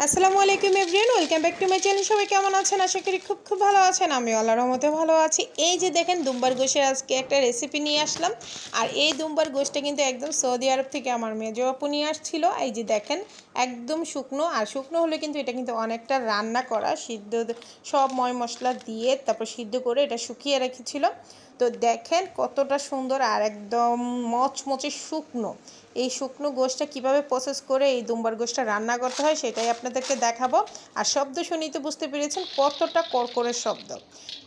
আসসালামু আলাইকুম everyone, welcome back to my channel. সবাই কেমন আছেন? আশা করি খুব ভালো আছেন। আমি আল্লাহর রহমতে ভালো আছি। এই যে দেখেন দুম্বার গোশের আজকে একটা রেসিপি নিয়ে আসলাম। আর এই দুম্বার গোশটা কিন্তু একদম সৌদি আরব থেকে আমার মেজো আপু নিয়ে আসছিল। এই যে দেখেন একদম শুকনো, আর শুকনো হলে কিন্তু এটা কিন্তু অনেকটা রান্না করা, সিদ্ধ সব ময় মশলা দিয়ে তারপর সিদ্ধ করে এটা শুকিয়ে রেখেছিল। তো দেখেন কতটা সুন্দর আর একদম মচমচে শুকনো। এই শুকনো গোশটা কীভাবে প্রসেস করে এই দুম্বার গোশটা রান্না করতে হয় সেটাই আপনাদেরকে দেখাবো। আর শব্দ শুনেই তো বুঝতে পেরেছেন কতটা কড়কড়ের শব্দ।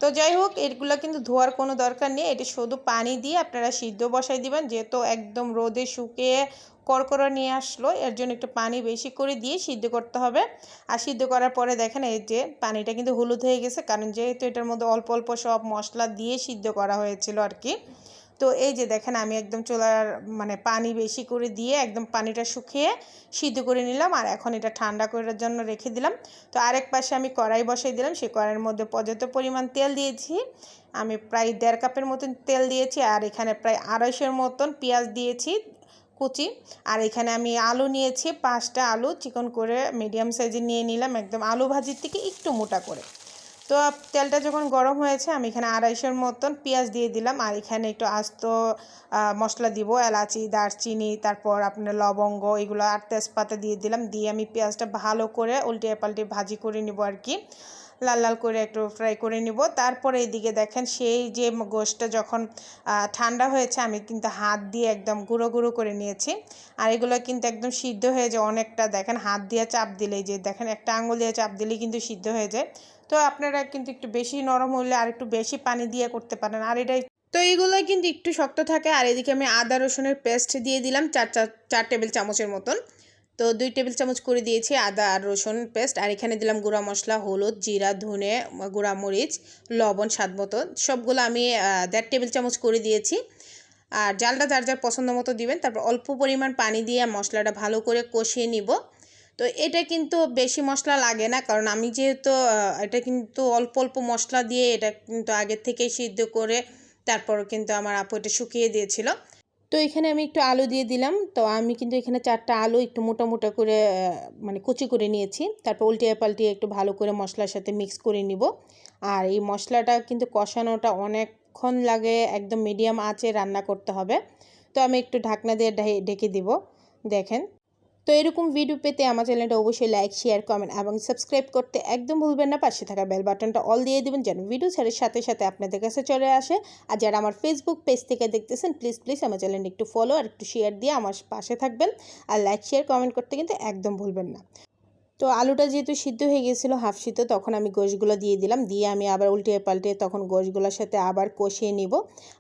তো যাই হোক, এগুলো কিন্তু ধোয়ার কোনো দরকার নেই। এটা শুধু পানি দিয়ে আপনারা সিদ্ধ বসাই দিবেন, যেহেতু একদম রোদে শুকিয়ে কড়কড়া নিয়ে আসলো, এর জন্য একটু পানি বেশি করে দিয়ে সিদ্ধ করতে হবে। আর সিদ্ধ করার পরে দেখেন এই যে পানিটা কিন্তু হলুদ হয়ে গেছে, কারণ যেহেতু এটার মধ্যে অল্প অল্প সব মশলা দিয়ে সিদ্ধ করা হয়েছিল আর কি। তো এই যে দেখেন আমি একদম চুলার পানি বেশি করে দিয়ে একদম পানিটা শুকিয়ে সিদ্ধ করে নিলাম। আর এখন এটা ঠান্ডা করার জন্য রেখে দিলাম। তো আরেক পাশে আমি কড়াই বসাই দিলাম। সেই কড়াইয়ের মধ্যে পর্যাপ্ত পরিমাণ তেল দিয়েছি। আমি প্রায় 1.5 কাপের মতন তেল দিয়েছি। আর এখানে প্রায় 250-এর মতন পেঁয়াজ দিয়েছি কুচি। আর এখানে আমি আলু নিয়েছি 5টা আলু চিকন করে মিডিয়াম সাইজে নিয়ে নিলাম, একদম আলু ভাজির থেকে একটু মোটা করে। তো তেলটা যখন গরম হয়েছে আমি এখানে 250-এর মতন পেঁয়াজ দিয়ে দিলাম। আর এখানে একটু আস্ত মশলা দিব, এলাচি, দারচিনি, তারপর আপনার লবঙ্গ, এগুলো আর তেজপাতা দিয়ে দিলাম। দিয়ে আমি পেঁয়াজটা ভালো করে উল্টে পাল্টে ভাজি করে নিব আর কি, লাল লাল করে একটু ফ্রাই করে নিব। তারপরে এইদিকে দেখেন সেই যে গোশটা যখন ঠান্ডা হয়েছে আমি কিন্তু হাত দিয়ে একদম গুঁড়ো গুঁড়ো করে নিয়েছি। আর এগুলো কিন্তু একদম সিদ্ধ হয়ে যায় অনেকটা, দেখেন হাত দিয়ে চাপ দিলেই, যে দেখেন একটা আঙুল দিয়ে চাপ দিলেই কিন্তু সিদ্ধ হয়ে যায়। তো আপনারা কিন্তু একটু বেশি নরম হলে আর একটু বেশি পানি দিয়ে করতে পারেন। আর এটাই তো এইগুলো কিন্তু একটু শক্ত থাকে। আর এদিকে আমি আদা রসুনের পেস্ট দিয়ে দিলাম 4 টেবিল চামচের মতন। তো 2 টেবিল চামচ করে দিয়েছি আদা আর রসুন পেস্ট। আর এখানে দিলাম গুঁড়া মশলা, হলুদ, জিরা, ধনে, গুঁড়া মরিচ, লবণ স্বাদ মতো, সবগুলো আমি 1.5 টেবিল চামচ করে দিয়েছি। আর জালটা যার যার পছন্দ মতো দিবেন। তারপর অল্প পরিমাণ পানি দিয়ে মশলাটা ভালো করে কষিয়ে নিব। তো এটা কিন্তু বেশি মশলা লাগে না, কারণ আমি যেহেতু এটা কিন্তু অল্প অল্প মশলা দিয়ে এটা কিন্তু আগের থেকেই সিদ্ধ করে তারপর কিন্তু আমার আপু এটা শুকিয়ে দিয়েছিল। তো এখানে আমি একটু আলু দিয়ে দিলাম। তো আমি কিন্তু এখানে 4টা আলু একটু মোটা মোটা করে কুচি করে নিয়েছি। তারপর উল্টিয়ে পাল্টিয়ে একটু ভালো করে মশলার সাথে মিক্স করে নিব। আর এই মশলাটা কিন্তু কষানোটা অনেকক্ষণ লাগে, একদম মিডিয়াম আঁচে রান্না করতে হবে। তো আমি একটু ঢাকনা দিয়ে ঢেকে দিব। দেখেন, তো এরকম ভিডিও পেতে আমার চ্যানেলটা অবশ্যই লাইক, শেয়ার, কমেন্ট এবং সাবস্ক্রাইব করতে একদম ভুলবেন না। পাশে থাকা বেল বাটনটা অল দিয়ে দেবেন, যেন ভিডিও ছাড়ার সাথে সাথে আপনাদের কাছে চলে আসে। আর যারা আমার ফেসবুক পেজ থেকে দেখতেছেন প্লিজ আমার চ্যানেলটা একটু ফলো আর একটু শেয়ার দিয়ে আমার পাশে থাকবেন। আর লাইক, শেয়ার, কমেন্ট করতে কিন্তু একদম ভুলবেন না। তো আলুটা যেহেতু সিদ্ধ হয়ে গেছিলো হাফ সিদ্ধ, তখন আমি গোশগুলো দিয়ে দিলাম। দিয়ে আমি আবার উল্টিয়ে পাল্টিয়ে তখন গোশগুলোর সাথে আবার কষিয়ে নিব।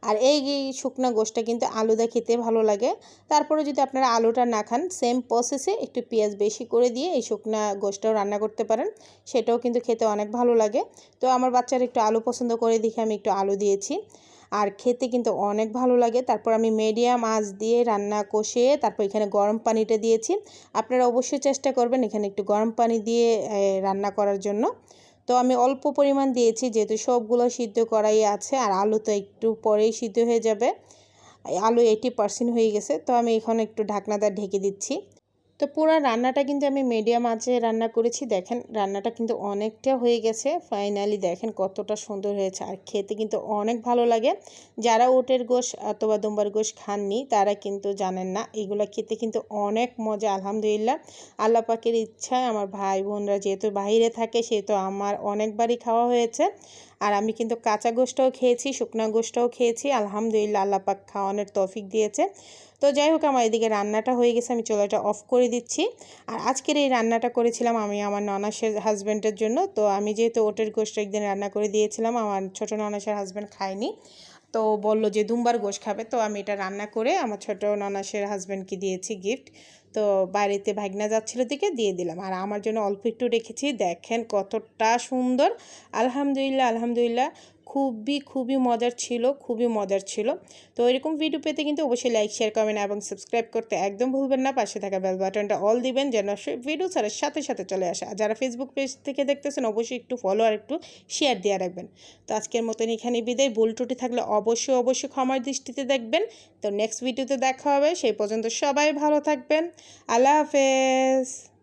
আর এই শুকনো গোশটা কিন্তু আলুদা খেতে ভালো লাগে। তারপরে যদি আপনারা আলুটা না খান, সেম প্রসেসে একটু পেঁয়াজ বেশি করে দিয়ে এই শুকনো গোশটাও রান্না করতে পারেন, সেটাও কিন্তু খেতে অনেক ভালো লাগে। তো আমার বাচ্চারা একটু আলু পছন্দ করে দেখে আমি একটু আলু দিয়েছি। আর খেতে কিন্তু অনেক ভালো লাগে। তারপর আমি মিডিয়াম আঁচ দিয়ে রান্না কষিয়ে তারপর এখানে গরম পানিটা দিয়েছি। আপনারা অবশ্যই চেষ্টা করবেন এখানে একটু গরম পানি দিয়ে রান্না করার জন্য। তো আমি অল্প পরিমাণ দিয়েছি, যেহেতু সবগুলো সিদ্ধ করাই আছে আর আলু তো একটু পরেই সিদ্ধ হয়ে যাবে। আলু 80% হয়ে গেছে। তো আমি এখন একটু ঢাকনাটা ঢেকে দিচ্ছি। তো পুরো রান্নাটা কিন্তু আমি মিডিয়াম আঁচে রান্না করেছি। দেখেন রান্নাটা কিন্তু অনেকটা হয়ে গেছে। ফাইনালি দেখেন কতটা সুন্দর হয়েছে, আর খেতে কিন্তু অনেক ভালো লাগে। যারা উটের গোশ অথবা দুম্বার গোশ খাননি তারা কিন্তু জানেন না, এগুলো খেতে কিন্তু অনেক মজা। আলহামদুলিল্লাহ, আল্লাহ পাকের ইচ্ছায় আমার ভাই বোনরা যেহেতু বাইরে থাকে সেহেতু আমার অনেকবারই খাওয়া হয়েছে। আর আমি কিন্তু কাঁচা গোশটাও খেয়েছি, শুকনা গোশটাও খেয়েছি। আলহামদুলিল্লাহ, আল্লাহ পাক খাওয়ানোর তৌফিক দিয়েছে। তো যাই হোক, আমার এদিকে রান্নাটা হয়ে গেছে, আমি চুলাটা অফ করে দিচ্ছি। আর আজকের এই রান্নাটা করেছিলাম আমি আমার ননাসের হাজব্যান্ডের জন্য। তো আমি যেহেতু ওটের গোশটা একদিন রান্না করে দিয়েছিলাম, আমার ছোটো ননাসের হাজব্যান্ড খায়নি, তো বললো যে দুম্বার গোশ খাবে। তো আমি এটা রান্না করে আমার ছোটো ননাসের হাজব্যান্ডকে দিয়েছি গিফট। তো বাড়িতে ভাগনা যাচ্ছিল দিকে দিয়ে দিলাম, আর আমার জন্য অল্প একটু রেখেছি। দেখেন কতটা সুন্দর। আলহামদুলিল্লাহ, খুবই মজার ছিল, খুবই মজার ছিল। তো এরকম ভিডিও পেতে কিন্তু অবশ্যই লাইক, শেয়ার, কমেন্ট এবং সাবস্ক্রাইব করতে একদম ভুলবেন না। পাশে থাকা বেল বাটনটা অল দিবেন, যেন ভিডিও ছাড়ার সাথে সাথে চলে আসে। আর যারা ফেসবুক পেজ থেকে দেখতেছেন অবশ্যই একটু ফলো আর একটু শেয়ার দিয়ে রাখবেন। তো আজকের মতন এখানে বিদায়। ভুল ত্রুটি থাকলে অবশ্যই ক্ষমার দৃষ্টিতে দেখবেন। তো নেক্সট ভিডিওতে দেখা হবে, সেই পর্যন্ত সবাই ভালো থাকবেন। আল্লাহ হাফেজ।